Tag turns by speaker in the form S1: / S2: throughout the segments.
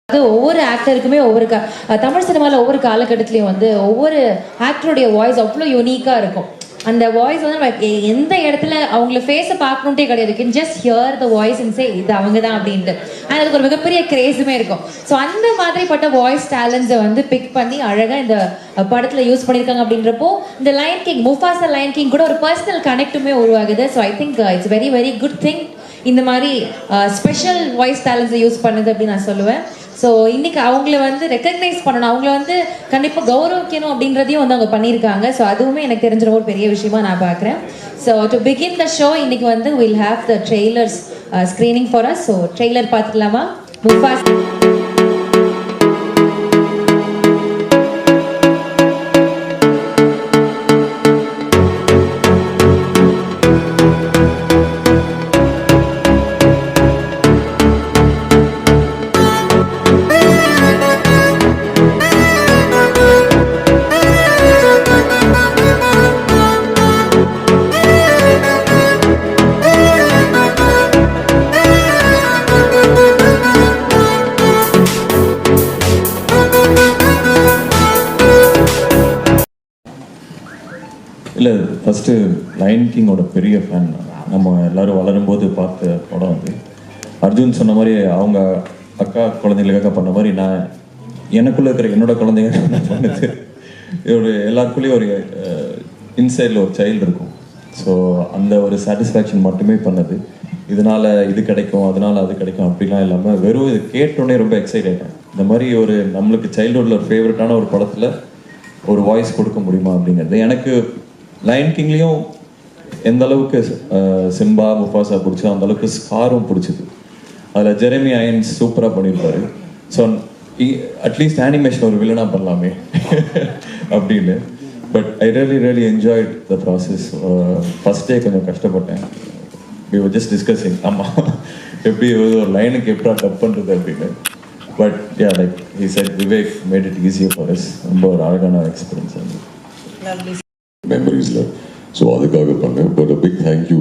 S1: அது ஒவ்வொரு ஆக்டருக்குமே ஒவ்வொரு தமிழ் சினிமாவில் ஒவ்வொரு காலகட்டத்திலையும் வந்து ஒவ்வொரு ஆக்டருடைய வாய்ஸ் அவ்வளோ யூனிக்காக இருக்கும். அந்த வாய்ஸ் வந்து எந்த இடத்துல அவங்கள ஃபேஸை பார்க்கணுன்ட்டே கிடையாது. Can just here the voice and say இது அவங்க தான் அப்படின்ட்டு. ஆனால் அதுக்கு ஒரு மிகப்பெரிய கிரேஸுமே இருக்கும். ஸோ அந்த மாதிரிப்பட்ட வாய்ஸ் டேலண்ட்ஸை வந்து பிக் பண்ணி அழகாக இந்த படத்தில் யூஸ் பண்ணியிருக்காங்க. அப்படின்றப்போ இந்த Lion King, Mufasa Lion King கூட ஒரு பர்சனல் கனெக்ட்டுமே உருவாகுது. So I think it's very very good thing இந்த மாதிரி ஸ்பெஷல் வாய்ஸ் டேலண்ட்ஸை யூஸ் பண்ணுது அப்படின்னு நான் சொல்லுவேன். ஸோ இன்னைக்கு அவங்கள வந்து ரெக்கக்னைஸ் பண்ணணும், அவங்கள வந்து கண்டிப்பாக கௌரவிக்கணும் அப்படின்றதையும் வந்து அவங்க பண்ணியிருக்காங்க. ஸோ அதுவுமே எனக்கு தெரிஞ்ச ஒரு பெரிய விஷயமா நான் பார்க்குறேன். So to begin the show இன்னைக்கு வந்து will have the trailers screening for us. So trailer பார்த்துக்கலாமா? முஃபாசா
S2: இல்லை, ஃபஸ்ட்டு லயன் கிங்கோட பெரிய ஃபேன். நம்ம எல்லோரும் வளரும்போது பார்த்த படம் வந்து அர்ஜுன் சொன்ன மாதிரி அவங்க அக்கா குழந்தைங்களுக்காக பண்ண மாதிரி நான் எனக்குள்ளே இருக்கிற என்னோட குழந்தைங்க நான் பண்ணது. ஒரு எல்லாருக்குள்ளேயும் ஒரு இன்சைடில் ஒரு சைல்டு இருக்கும். ஸோ அந்த ஒரு சாட்டிஸ்ஃபேக்ஷன் மட்டுமே பண்ணது. இதனால் இது கிடைக்கும், அதனால் அது கிடைக்கும் அப்படிலாம் இல்லாமல் வெறும் இது கேட்டோன்னே ரொம்ப எக்ஸைட் ஆகிட்டேன். இந்த மாதிரி ஒரு நம்மளுக்கு சைல்டுஹுட்டில் ஒரு ஃபேவரட்டான ஒரு படத்தில் ஒரு வாய்ஸ் கொடுக்க முடியுமா அப்படிங்கிறது. எனக்கு லயன் கிங்லேயும் எந்த அளவுக்கு சிம்பா முஃபாசா பிடிச்சோ அந்த அளவுக்கு ஸ்காரும் பிடிச்சிது. அதில் ஜெரமி ஐயன்ஸ் சூப்பராக பண்ணியிருப்பாரு. ஸோ அட்லீஸ்ட் அனிமேஷன் ஒரு வில்லனாக பண்ணலாமே அப்படின்னு. But I really enjoyed the process. First day கொஞ்சம் கஷ்டப்பட்டேன். வி வர் ஜஸ்ட் டிஸ்கஸிங் ஆமாம் எப்படி ஒரு லைனுக்கு எப்படா டப் பண்ணுறது அப்படின்னு. But yeah, like he said Vivek made it easier for us. ரொம்ப ஒரு அழகான எக்ஸ்பீரியன்ஸ் அது.
S3: மெமரிஸில். ஸோ அதுக்காக பண்ணேன். But big thank you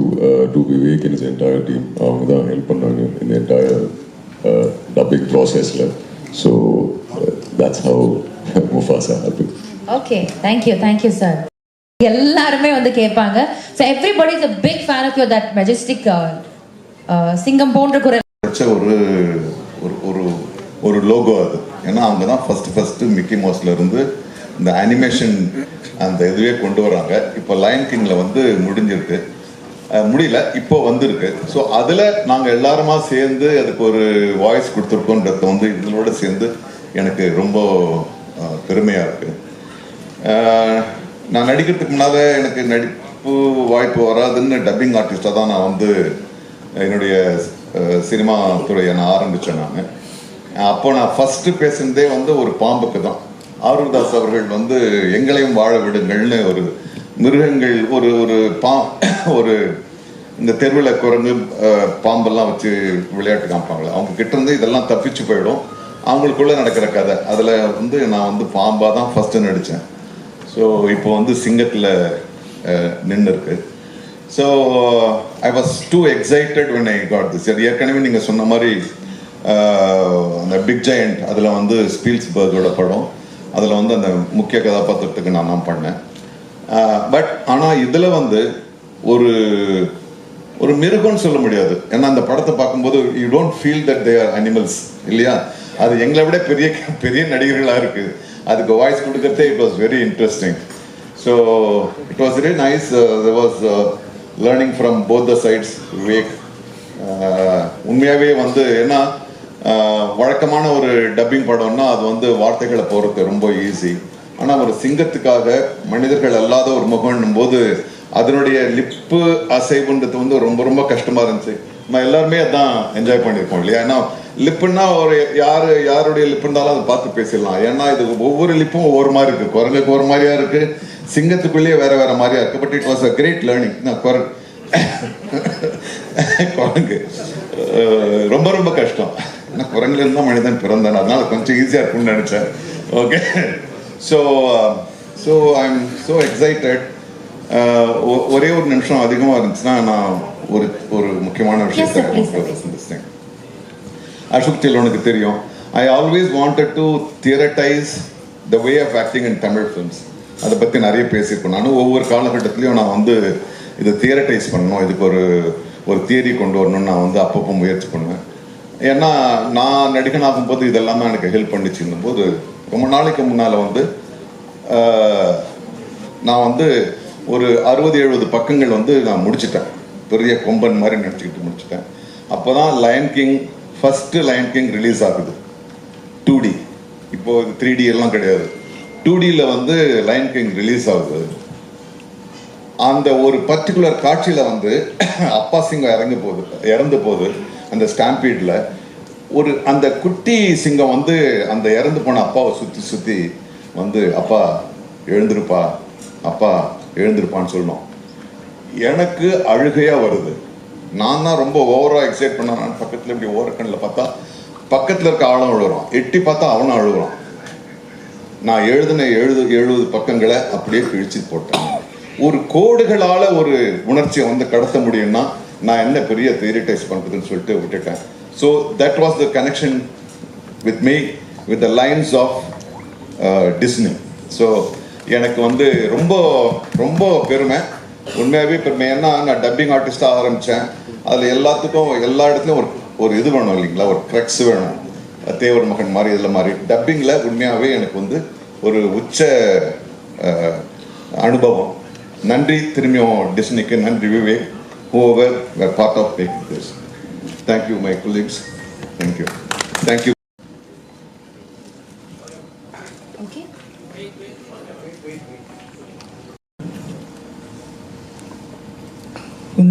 S3: to Vivek and is entire team. அவங்க தான் ஹெல்ப் பண்ணாங்க இந்த என்டையர் டப்பிங் ப்ராசஸில். So that's how Mufasa happen.
S1: Okay, thank you sir. எல்லாருமே வந்து கேட்பாங்க. So everybody is a big fan of your that majestic சிங்கம் போன்ற குரல்.
S4: ஒரு லோகோ அது. ஏன்னா அவங்க தான் ஃபஸ்ட்டு மிக்கி மவுஸ்ல இருந்து இந்த அனிமேஷன் அந்த இதுவே கொண்டு வராங்க. இப்போ லயன் கிங்கில் வந்து முடியல, இப்போ வந்திருக்கு. ஸோ அதில் நாங்கள் எல்லாருமா சேர்ந்து அதுக்கு ஒரு வாய்ஸ் கொடுத்துருக்கோன்றத வந்து இதனோட சேர்ந்து எனக்கு ரொம்ப பெருமையாக இருக்குது. நான் நடிக்கிறதுக்கு முன்னால் எனக்கு நடிப்பு வாய்ப்பு வராதுன்னு டப்பிங் ஆர்டிஸ்டாக தான் நான் வந்து என்னுடைய சினிமா துறையை நான் ஆரம்பித்தேன். அப்போ நான் ஃபஸ்ட்டு பேசுனதே வந்து ஒரு பாம்புக்கு தான். ஆரூர்தாஸ் அவர்கள் வந்து எங்களையும் வாழ விடுங்கள்னு ஒரு மிருகங்கள் ஒரு இந்த தெருவில் குரங்கு பாம்பெல்லாம் வச்சு விளையாட்டு காமிப்பாங்களே, அவங்க கிட்ட இருந்து இதெல்லாம் தப்பிச்சு போயிடும். அவங்களுக்குள்ள நடக்கிற கதை அதில் வந்து நான் வந்து பாம்பாக தான் ஃபஸ்ட்டு நடித்தேன். ஸோ இப்போ வந்து சிங்கத்தில் நின்று இருக்கு. So I was two excited when I got this. ஏற்கனவே நீங்கள் சொன்ன மாதிரி அந்த பிக் ஜெயண்ட் அதில் வந்து ஸ்பீல்ஸ்பர்கோட படம், அதில் வந்து அந்த முக்கிய கதாபாத்திரத்துக்கு நான் தான் பண்ணேன். பட் ஆனால் இதில் வந்து ஒரு மிருகம்னு சொல்ல முடியாது. ஏன்னா அந்த படத்தை பார்க்கும்போது you don't feel that they are animals இல்லையா. அது எங்களை விட பெரிய நடிகர்களாக இருக்குது. அதுக்கு வாய்ஸ் கொடுக்கறதே it was very interesting. So it was very nice. there was learning from both the sides. Vivek உண்மையாகவே வந்து ஏன்னா வழக்கமான ஒரு டப்பிங் படம்னா அது வந்து வார்த்தைகளை போகிறது ரொம்ப ஈஸி. ஆனால் ஒரு சிங்கத்துக்காக மனிதர்கள் அல்லாத ஒரு முகம்னும் போது அதனுடைய லிப்பு அசைவுன்றது வந்து ரொம்ப ரொம்ப கஷ்டமாக இருந்துச்சு. நம்ம எல்லாருமே அதான் என்ஜாய் பண்ணியிருக்கோம் இல்லையா. ஏன்னா லிப்புன்னா ஒரு யாருடைய லிப்பு இருந்தாலும் அதை பார்த்து பேசிடலாம். ஏன்னா இது ஒவ்வொரு லிப்பும் ஒவ்வொரு மாதிரி இருக்குது. குரங்குக்கு ஒரு மாதிரியா இருக்குது, சிங்கத்துக்குள்ளேயே வேற மாதிரியா இருக்குது. But it was a great learning. குரங்கு ரொம்ப ரொம்ப கஷ்டம். ஏன்னா குரங்குல இருந்தால் மனிதன் பிறந்தான், அதனால கொஞ்சம் ஈஸியாக இருக்கும்னு நினச்சேன். Okay, so I am so excited. ஒரே ஒரு நிமிஷம் அதிகமாக இருந்துச்சுன்னா நான் ஒரு முக்கியமான விஷயத்தை அசோக் செல்லோனுக்கு தெரியும். I always wanted to theorize the way of acting in Tamil films. அதை பற்றி நிறைய பேசியிருக்கோம். நானும் ஒவ்வொரு காலகட்டத்திலையும் நான் வந்து இதை தியரட்டைஸ் பண்ணணும், இதுக்கு ஒரு தியரி கொண்டு வரணும்னு நான் வந்து அப்பப்போ முயற்சி பண்ணுவேன். ஏன்னா நான் நடிகனாகும் போது இதெல்லாம் தான் எனக்கு ஹெல்ப் பண்ணிச்சுன்னும் போது ரொம்ப நாளைக்கு முன்னால் வந்து நான் வந்து ஒரு 60-70 பக்கங்கள் வந்து நான் முடிச்சிட்டேன். பெரிய கொம்பன் மாதிரி நடிச்சுக்கிட்டு முடிச்சிட்டேன். அப்போ தான் Lion King first Lion King release ஆகுது 2D. இப்போது இது 3D எல்லாம் கிடையாது. 2Dயில் வந்து லயன் கிங் ரிலீஸ் ஆகுது. அந்த ஒரு பர்டிகுலர் காட்சியில் வந்து அப்பா சிங்கம் இறந்து போகுது அந்த ஸ்டாம்பீடில். அந்த குட்டி சிங்கம் வந்து அந்த இறந்து போன அப்பாவை சுற்றி வந்து அப்பா எழுந்திருப்பா, அப்பா எழுந்திருப்பான்னு சொல்லணும். எனக்கு அழுகையாக வருது. நான் தான் ரொம்ப ஓவராக எக்ஸைட் பண்ண. நான் பக்கத்தில் இப்படி ஓரக்கண்ணில் பார்த்தா பக்கத்தில் இருக்க ஆளும் அழுகுறான், எட்டி பார்த்தா அவனும் அழுகுறான். நான் எழுதின 70 பக்கங்களை அப்படியே கிழிச்சு போட்டேன். ஒரு கோடுகளால் ஒரு உணர்ச்சியை வந்து கடத்த முடியும்னா நான் என்ன பெரிய தியரிட்டைஸ் பண்ணுறதுன்னு சொல்லிட்டு விட்டுட்டேன். So that was the connection with me with the lions of Disney. ஸோ எனக்கு வந்து ரொம்ப ரொம்ப பெருமை, உண்மையாகவே பெருமை. ஏன்னா நான் டப்பிங் ஆர்டிஸ்டாக ஆரம்பித்தேன். அதில் எல்லாத்துக்கும் எல்லா இடத்துலையும் ஒரு இது வேணும் இல்லைங்களா, ஒரு க்ரெக்ஸ் வேணும். தேவர் மகன் மாதிரி இதில் மாதிரி டப்பிங்கில் உண்மையாகவே எனக்கு வந்து ஒரு உச்ச அனுபவம். நன்றி திரும்பியும் டிஸ்னிக்கு, நன்றி Vivek, whoever were part of making this. Thank you my colleagues. Thank you. Thank you.
S1: Okay.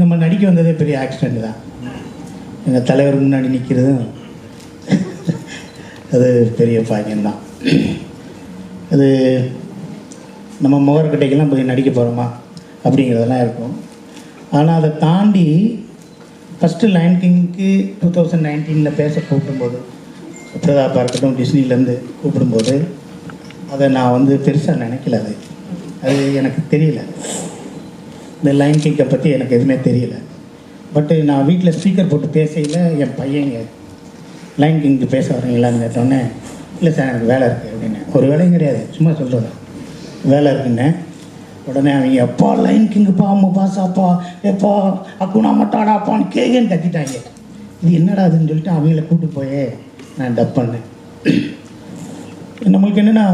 S5: நம்ம நடிக்க வந்ததே பெரிய ஆக்சிடெண்ட் தான். எங்கள் தலைவர் முன்னாடி நிற்கிறதும் அது பெரிய பாக்கியம்தான். அது நம்ம முகர்கட்டைக்கெல்லாம் போய் நடிக்க போகிறோமா அப்படிங்கிறதெல்லாம் இருக்கும். ஆனால் அதை தாண்டி ஃபஸ்ட்டு லயன் கிங்க்கு 2019 பேச கூப்பிடும்போது, பிரதாப்பாக இருக்கட்டும் டிஸ்னிலேருந்து கூப்பிடும்போது அதை நான் வந்து பெருசாக நினைக்கல. அது எனக்கு தெரியல. இந்த லயன் கிங்கை பற்றி எனக்கு எதுவுமே தெரியல. பட்டு நான் வீட்டில் ஸ்பீக்கர் போட்டு பேசையில் என் பையங்க லைன் கிங்க்கு பேச வரீங்களான்னு கேட்டோன்னே, இல்லை சார் எனக்கு வேலை இருக்குது அப்படின்னு. ஒரு வேலையும் கிடையாது, சும்மா சொல்கிறேன் வேலை இருக்குன்னு. உடனே அவங்க எப்பா லைன் கிங்குப்பா, அம்மாப்பா சாப்பா எப்பா அக்குனா மட்டாடாப்பான்னு கேகன்னு கத்திட்டாங்க. இது என்னடா அதுன்னு சொல்லிட்டு அவங்கள கூப்பிட்டு போயே நான் டப் பண்ணேன். நம்மளுக்கு என்னென்னா,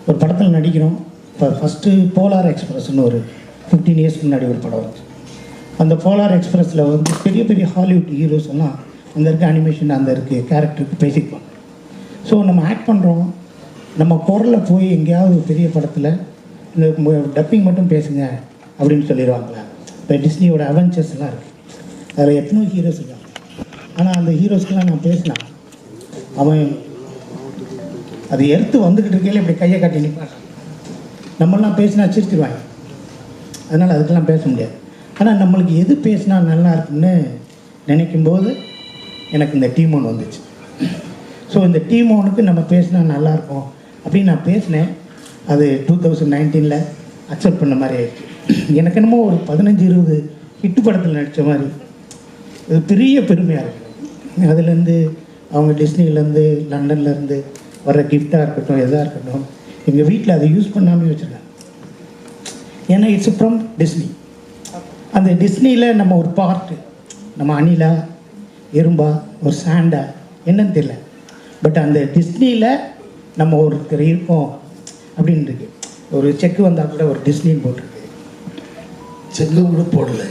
S5: ஒரு படத்தில் நடிக்கிறோம். இப்போ ஃபஸ்ட்டு போலார் எக்ஸ்பிரஸ்ன்னு ஒரு 15 இயர்ஸ்க்கு முன்னாடி ஒரு படம் வந்துச்சு. அந்த போலார் எக்ஸ்பிரஸில் வந்து பெரிய பெரிய ஹாலிவுட் ஹீரோஸ் எல்லாம் அங்கே இருக்க அனிமேஷன் அந்த இருக்க கேரக்டருக்கு பேசிக்குவாங்க. ஸோ நம்ம ஆக்ட் பண்ணுறோம், நம்ம குரலில் போய் எங்கேயாவது ஒரு பெரிய படத்தில் இந்த டப்பிங் மட்டும் பேசுங்க அப்படின்னு சொல்லிடுவாங்களா. இப்போ டிஸ்னியோட அவெஞ்சர்ஸ்லாம் இருக்குது, அதில் எத்தனோ ஹீரோஸ் இருக்காங்க. ஆனால் அந்த ஹீரோஸ்க்கெலாம் நான் பேசினேன், அவன் அது எடுத்து வந்துக்கிட்டு இருக்கையில இப்படி கையை காட்டி நிற்பாங்க. நம்மளாம் பேசினா சிரிச்சிருவாங்க, அதனால் அதுக்கெல்லாம் பேச முடியாது. ஆனால் நம்மளுக்கு எது பேசினா நல்லா இருக்குன்னு நினைக்கும்போது எனக்கு இந்த டீம் ஒன்று வந்துச்சு. ஸோ இந்த டீம் ஒன்றுக்கு நம்ம பேசினா நல்லாயிருக்கும் அப்படின்னு நான் பேசினேன். அது 2019 அக்செப்ட் பண்ண மாதிரி ஆயிடுச்சு. எனக்கு என்னமோ ஒரு 15-20 ஹிட்டு படத்தில் நடித்த மாதிரி இது பெரிய பெருமையாக இருக்குது. அதுலேருந்து அவங்க டிஸ்னிலேருந்து லண்டன்லேருந்து வர்ற கிஃப்டாக இருக்கட்டும், எதாக இருக்கட்டும், எங்கள் வீட்டில் அதை யூஸ் பண்ணாமே வச்சுருக்காங்க. ஏன்னா இட்ஸ் ஃப்ரம் டிஸ்னி. அந்த டிஸ்னியில் நம்ம ஒரு பார்ட்டு, நம்ம அணிலா எறும்பா ஒரு சாண்டா என்னன்னு தெரியல, பட் அந்த டிஸ்னியில் நம்ம ஒருத்தர் இருக்கோம் அப்படின்னு இருக்கு. ஒரு செக்கு வந்தால் கூட ஒரு டிஸ்னின்னு போட்டிருக்கு,
S6: செக்கு கூட போடல.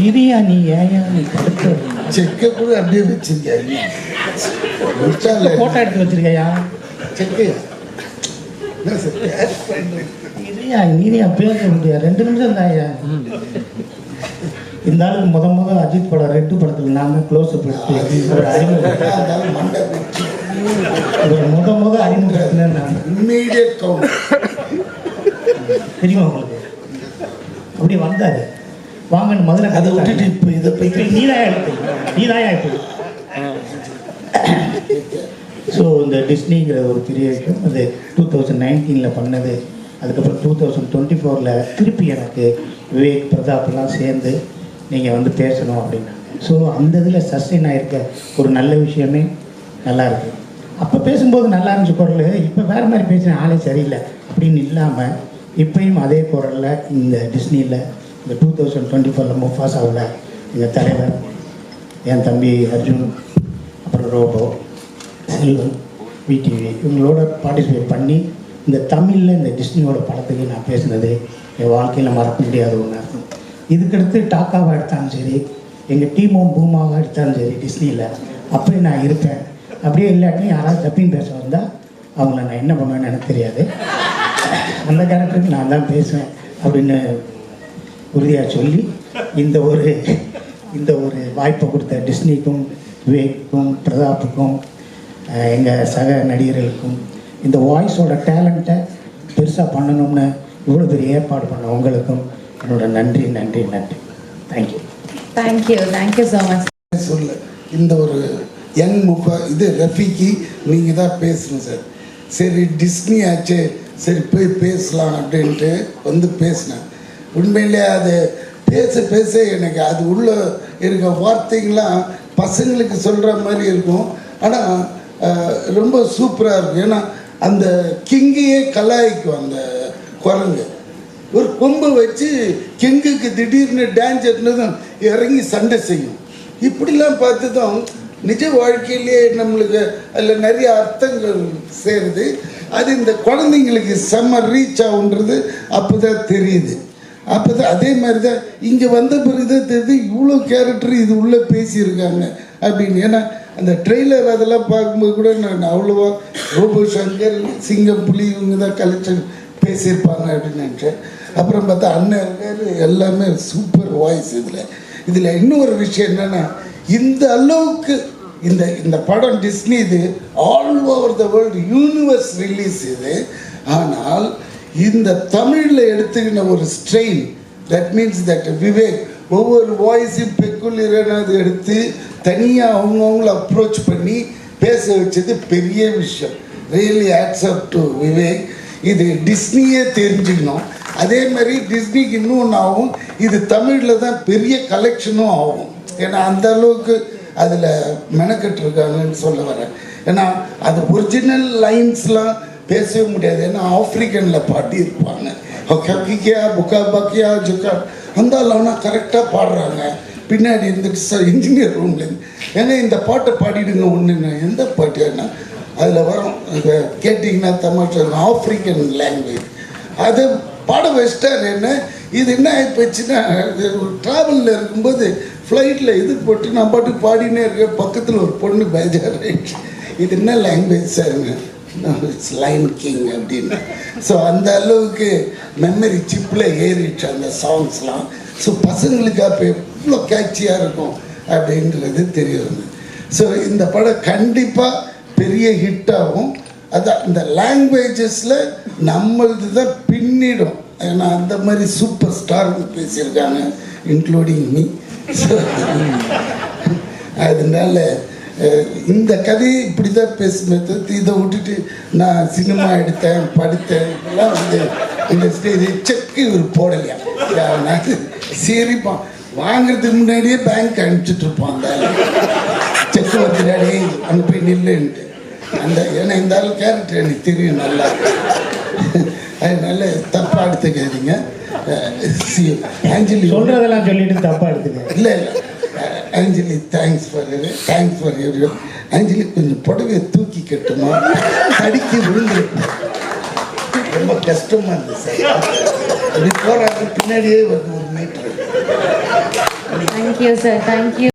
S5: இதையா நீ ஏயா நீ படுத்து
S6: செக்கை கூட அப்படியே வச்சிருக்கியா?
S5: ஃபோட்டோ எடுத்து வச்சிருக்கையா?
S6: செக்கு
S5: இதையா நீரையா பேச முடியாது, 2 நிமிஷம் தாயா. இந்த ஆளுக்கு முத அஜித் படம் ரெட்டு படத்தில் நாங்கள் க்ளோஸ் அப் எடுத்து ஒரு அறிமுகம் முத அறிமுகத்தில் நான்
S6: இம்மீடியட் கவுண்ட்
S5: தெரியுமா உங்களுக்கு? அப்படி வந்தார் வாங்கன்னு முதல்ல
S6: அதை விட்டுட்டு இப்போ இதை போய்
S5: நீதாயா இப்போ. ஸோ இந்த டிஸ்னிங்கிற ஒரு பெரிய விஷயம் அது 2019 பண்ணது. அதுக்கப்புறம் 2024 திருப்பி எனக்கு விவேக் பிரதாப்லாம் சேர்ந்து நீங்கள் வந்து பேசணும் அப்படின்னாங்க. ஸோ அந்த இதில் சஸ்டெயின் ஆகிருக்க ஒரு நல்ல விஷயமே நல்லா இருக்கு. அப்போ பேசும்போது நல்லா இருந்துச்சு குரல், இப்போ வேறு மாதிரி பேசின ஆளே சரியில்லை அப்படின்னு இல்லாமல் இப்பயும் அதே குரலில் இந்த டிஸ்னியில் இந்த 2024 முஃபாசாவில் எங்கள் தலைவர், என் தம்பி அர்ஜுன், அப்புறம் ரோபோ, செல்வன், விடிவி இவங்களோட பார்ட்டிசிபேட் பண்ணி இந்த தமிழில் இந்த டிஸ்னியோட படத்துக்கு நான் பேசுனது என் வாழ்க்கையில் மறக்க முடியாத ஒன்றா இருக்கும். இதுக்கடுத்து டாக்காவாக எடுத்தாலும் சரி, எங்கள் டீமும் பூமாவாக எடுத்தாலும் சரி டிஸ்னியில் அப்படி நான் இருப்பேன். அப்படியே இல்லாட்டி யாராவது டப்பிங் பேச வந்தால் அவங்கள நான் என்ன பண்ணுவேன்னு எனக்கு தெரியாது, அந்த கேரக்டருக்கு நான் தான் பேசுவேன் அப்படின்னு உறுதியாக சொல்லி இந்த ஒரு வாய்ப்பை கொடுத்த டிஸ்னிக்கும், விவேக்கும், பிரதாப்புக்கும், எங்கள் சக நடிகர்களுக்கும் இந்த வாய்ஸோட டேலண்ட்டை பெருசாக பண்ணணும்னு இவ்வளோ பெரிய ஏற்பாடு பண்ண உங்களுக்கும் என்னோட நன்றி நன்றி நன்றி. தேங்க்யூ.
S1: Thank you so much.
S6: சொல்ல இந்த ஒரு யங் இது ரஃபிக்கு நீங்கள் தான் பேசணும் சார். சரி டிஸ்னி ஆச்சு, சரி போய் பேசலாம் அப்படின்ட்டு வந்து பேசினேன். உண்மையிலே அது பேச எனக்கு அது உள்ள இருக்க வார்த்தைங்களாம் பசங்களுக்கு சொல்கிற மாதிரி இருக்கும். ஆனால் ரொம்ப சூப்பராக இருக்கும். ஏன்னா அந்த கிங்கையே கலாய்க்கும் அந்த குரங்கு. ஒரு கொம்பை வச்சு கிங்குக்கு திடீர்னு டான்ஸ் எடுத்ததும் இறங்கி சண்டை செய்யும். இப்படிலாம் பார்த்து தான் நிஜ வாழ்க்கையிலே நம்மளுக்கு அதில் நிறைய அர்த்தங்கள் சேருது. அது இந்த குழந்தைங்களுக்கு செம்ம ரீச் ஆகுன்றது அப்போ தான் தெரியுது. அப்போ தான் அதே மாதிரி தான் இங்கே வந்த பிறகு தான் தெரியுது இவ்வளோ கேரக்டர் இது உள்ளே பேசியிருக்காங்க அப்படின்னு. ஏன்னா அந்த ட்ரெய்லர் அதெல்லாம் பார்க்கும்போது கூட நான் அவ்வளோவா ரோபோ சங்கர், சிங்கம், புலி இவங்க தான் கலெக்ஷன் பேசியிருப்பாங்க அப்படின்னு நினச்சேன். அப்புறம் பார்த்தா அண்ணன் இருக்காரு, எல்லாமே சூப்பர் வாய்ஸ். இதில் இன்னொரு விஷயம் என்னென்னா, இந்த அளவுக்கு இந்த படம் டிஸ்னி இது all over the world universe release இது. ஆனால் இந்த தமிழில் எடுத்துக்கின ஒரு strain, that means that Vivek ஒவ்வொரு வாய்ஸையும் பெக்குலியரானது எடுத்து தனியாக அவங்கவுங்கள அப்ரோச் பண்ணி பேச வச்சது பெரிய விஷயம். Really hats off to Vivek. இது டிஸ்னியே தெரிஞ்சுக்கணும். அதே மாதிரி டிஸ்னிக்கு இன்னும் ஒன்று ஆகும், இது தமிழில் தான் பெரிய கலெக்ஷனும் ஆகும். ஏன்னா அந்த அளவுக்கு அதில் மெனக்கெட்டுருக்காங்கன்னு சொல்ல வரேன். ஏன்னா அது ஒரிஜினல் லைன்ஸ்லாம் பேசவே முடியாது. ஏன்னா ஆஃப்ரிக்கனில் பாடியிருப்பாங்க. கக்கிக்கியா புக்கா பக்கியா ஜுக்கா அந்த அளவுனா கரெக்டாக பாடுறாங்க. பின்னாடி இருந்துட்டு சார் இன்ஜினியர் ரூம்லேருந்து ஏன்னா இந்த பாட்டை பாடிடுங்க ஒன்றுன்னு. எந்த பாட்டுன்னா அதில் வரும், கேட்டிங்கன்னா தமிழ் ஆஃப்ரிக்கன் லாங்குவேஜ் அதை பாட வச்சிட்டார். என்ன இது என்ன ஆகிப்போச்சுன்னா, ட்ராவலில் இருக்கும்போது ஃப்ளைட்டில் இது போட்டு நான் பாட்டு பாடினே இருக்கேன். பக்கத்தில் ஒரு பொண்ணு பேஜாராயிடுச்சு, இது என்ன லாங்குவேஜ் சார்ங்க, இட்ஸ் லைன் கிங் அப்படின்னு. ஸோ அந்த அளவுக்கு மெமரி சிப்பில் ஏறிடுச்சு அந்த சாங்ஸ்லாம். ஸோ பசங்களுக்கு அப்போ எவ்வளோ கேட்சியாக இருக்கும் அப்படின்றது தெரிய வந்தது. ஸோ இந்த படம் கண்டிப்பாக பெரிய ஹிட் ஆகும். அதான் இந்த லாங்குவேஜஸில் நம்மளது தான் பின்னிடும். ஏன்னா அந்த மாதிரி சூப்பர் ஸ்டார்னு பேசியிருக்காங்க, இன்க்ளூடிங் மீ. ஸோ அதனால இந்த கதையை இப்படி தான் பேசுமே தவிர்த்து இதை விட்டுட்டு நான் சினிமா எடுத்தேன் படித்தேன் இதெல்லாம் வந்து இந்த ஸ்டேஜ் செக்கு இவர் போடலையா. நான் சரிப்பான் வாங்குறதுக்கு முன்னாடியே பேங்க் அனுப்பிச்சிட்ருப்பான் அந்த செக்கு வந்துடாடே அங்கே போய் நில்லுன்ட்டு. அந்த ஏன்னா இந்த ஆள் கேரக்டர் எனக்கு தெரியும் நல்லா, அதனால தப்பாக எடுத்துக்காதீங்க. ஆஞ்சலி
S5: சொல்கிறதெல்லாம் சொல்லிட்டு தப்பாக எடுத்துக்க.
S6: இல்லை ஆஞ்சலி தேங்க்ஸ் ஃபார் யூ. ஆஞ்சலி கொஞ்சம் புடவையை தூக்கி கட்டுமா, தடிக்கி விழுந்துருக்கு, ரொம்ப கஷ்டமாக இருந்துச்சு சார். அப்படி போகிறாங்க பின்னாடியே வந்து ஒரு மீட்டர்.
S1: Thank you sir, thank you.